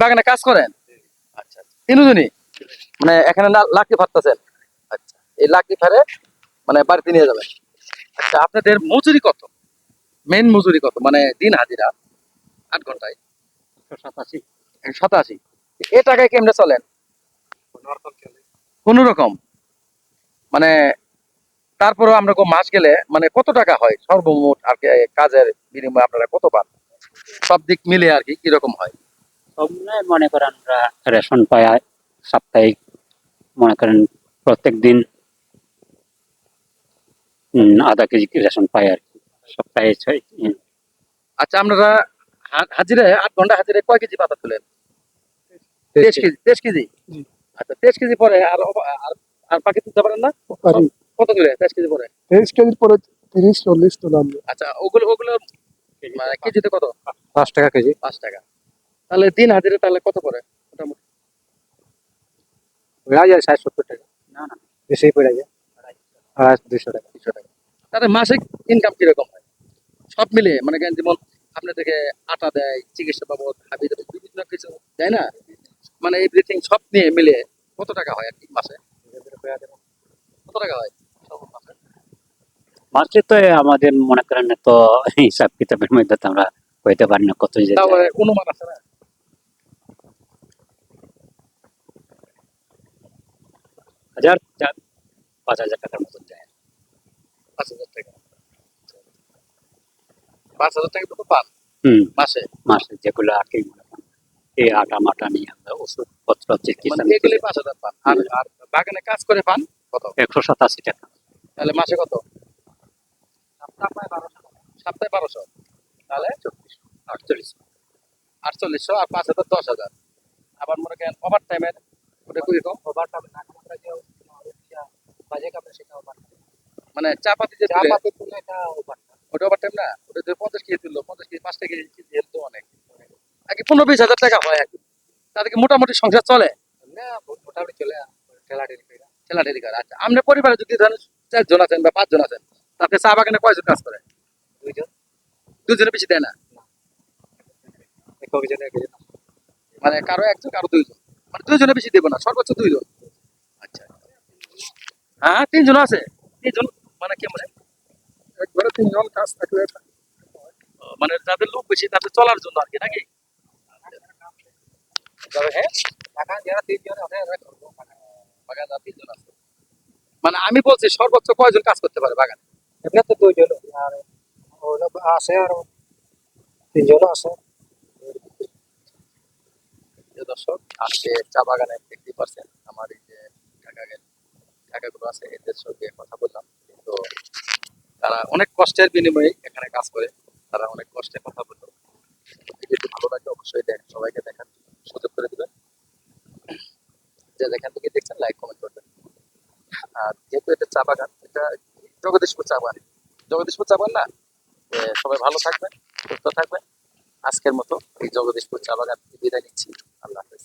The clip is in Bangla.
বাগানে কাজ করেন? আচ্ছা আচ্ছা। তিনজনই মানে এখানে না লাকড়ি ফাটতেছেন? আচ্ছা, এই লাকড়ি ফাড়ে মানে বাড়িতে নিয়ে যাবেন। আচ্ছা, আপনাদের মজুরি কত? মেন মজুরি কত? মানে দিন হাজিরা 8 ঘন্টায় 187। 87। এ টাকায় কেমনে চলেন? কোন রকম মানে, তারপরেও আমরা মাস গেলে মানে কত টাকা হয় সর্বমোট আর কি, কাজের বিনিময়ে আপনারা কত পান? সব দিক মিলে আর কি কিরকম হয়? সব মিলায় মনে করেন আমরা রেশন পাই সাপ্তাহিক, মনে করেন প্রত্যেক দিন আধা কেজি রেশন পাই আর কি, সপ্তাহে 6 দিন। আচ্ছা, আপনারা হাজিরায় 8 ঘন্টা হাজিরায় কয় কেজি পাতা তুলেন? 23 কেজি। 23 কেজি? আচ্ছা, 23 কেজি পরে আর আর আর বাকি তুলতে পারেন না? কত করে 23 কেজি পরে? 23 কেজির পরে 30-40 তোলাম। আচ্ছা, ওগুলো ওগুলো মানে কেজিতে কত? 5 টাকা কেজি। 5 টাকা। তাহলে দিন হাজিরা তাহলে কত পড়ে মোটামুটি? হয়ে যায় 60-70 টাকা। না না, বেশি পড়ে যায়। 200 টাকা। 200 টাকা। তাহলে মাসিক ইনকাম কিরকম হয় সব মিলে? মানে কেন, যেমন আপনাদেরকে আটা দেয়, চিকিৎসা বাবদ, হাবি জাবি বিভিন্ন কিছু দেয় না, মানে এভরিথিং সব নিয়ে মিলে কত টাকা হয় আর কি মাসে? কত টাকা হয় মাসে? মাসে তো আমাদের মনে করেন তো হিসাব কিতাবের মধ্যে তো আমরা হইতে পারি না কত যে তাও যায়। অনুমান আছে না? 5,000 টাকার মতন যায়। 5,000 টাকা। 5,000 টাকা মতো পান মাসে? মাসে যেগুলো আর কি মনে করেন এই আটা মাটা নিয়ে আমরা ওষুধপত্র মানে চিকিৎসা এগুলি 5,000 পান, আর আর বাগানে কাজ করে পান কত? 187 টাকা। তাহলে মাসে কত? সপ্তাহে 1200। তাহলে 48। 4800 আর 5,000 10,000। আবার মনে করেন ওভার টাইমের ওটা খুবই কম। ওভার টাইম না, বাজে কাপড় সেটা ওভার। মানে চা পাতি যে তুলে এটা ওভার, ওটা ওভার টাইম না? ওটা 50 কেজি তুললো, 50 কেজি 5 কেজি হেলথ তো অনেক আগে 15-20 হাজার টাকা হয় আর কি। তাদেরকে মোটামুটি সংসার চলে না? মোটামুটি চলে, ঠেলাঠেলি করে। আচ্ছা, আমরা পরিবারে যদি ধরেন 4 জন আছেন বা 5 জন আছেন, তাতে চা বাগানে কয়জন কাজ করে? 2 জন। 2 জনের বেশি দেয় না? মানে কারো 1 জন, কারো 2 জন, মানে 2 জনের বেশি দেবো না, সর্বোচ্চ 2 জন। আচ্ছা, হ্যাঁ 3 জন আছে। 3 জন মানে কেমন? একবারে 3 জন কাজ থাকলে মানে যাদের লোক বেশি তাদের চলার জন্য আর কি, নাকি? হ্যাঁ, যারা 3 জন আছে বাগান যারা 3 জন আছে, মানে আমি বলছি সর্বোচ্চ কয়জন কাজ করতে পারে বাগানে? এমনি তো 2 জন আর ওরা আছে, আর 3 জন আছে। যে দর্শক, আজকে চা বাগানে দেখতে পাচ্ছেন আমার এই যে কাকাগুলো আছে, এদের সঙ্গে কথা বললাম। তো তারা অনেক কষ্টের বিনিময়ে এখানে কাজ করে, তারা অনেক কষ্টে কথা বললো। যদি ভালো লাগে অবশ্যই সবাইকে দেখার সুযোগ করে দিবেন। যে যেখান থেকে দেখছেন লাইক কমেন্ট করবেন। আর যেহেতু এটা চা বাগান, এটা জগদীশপুর চা বাগান, জগদীশপুর চা বাগান না? সবাই ভালো থাকবেন, সুস্থ থাকবেন। আজকের মতো এই জগদীশপুর চা বাগান থেকে বিদায় নিচ্ছি। আল্লাহ হাফেজ।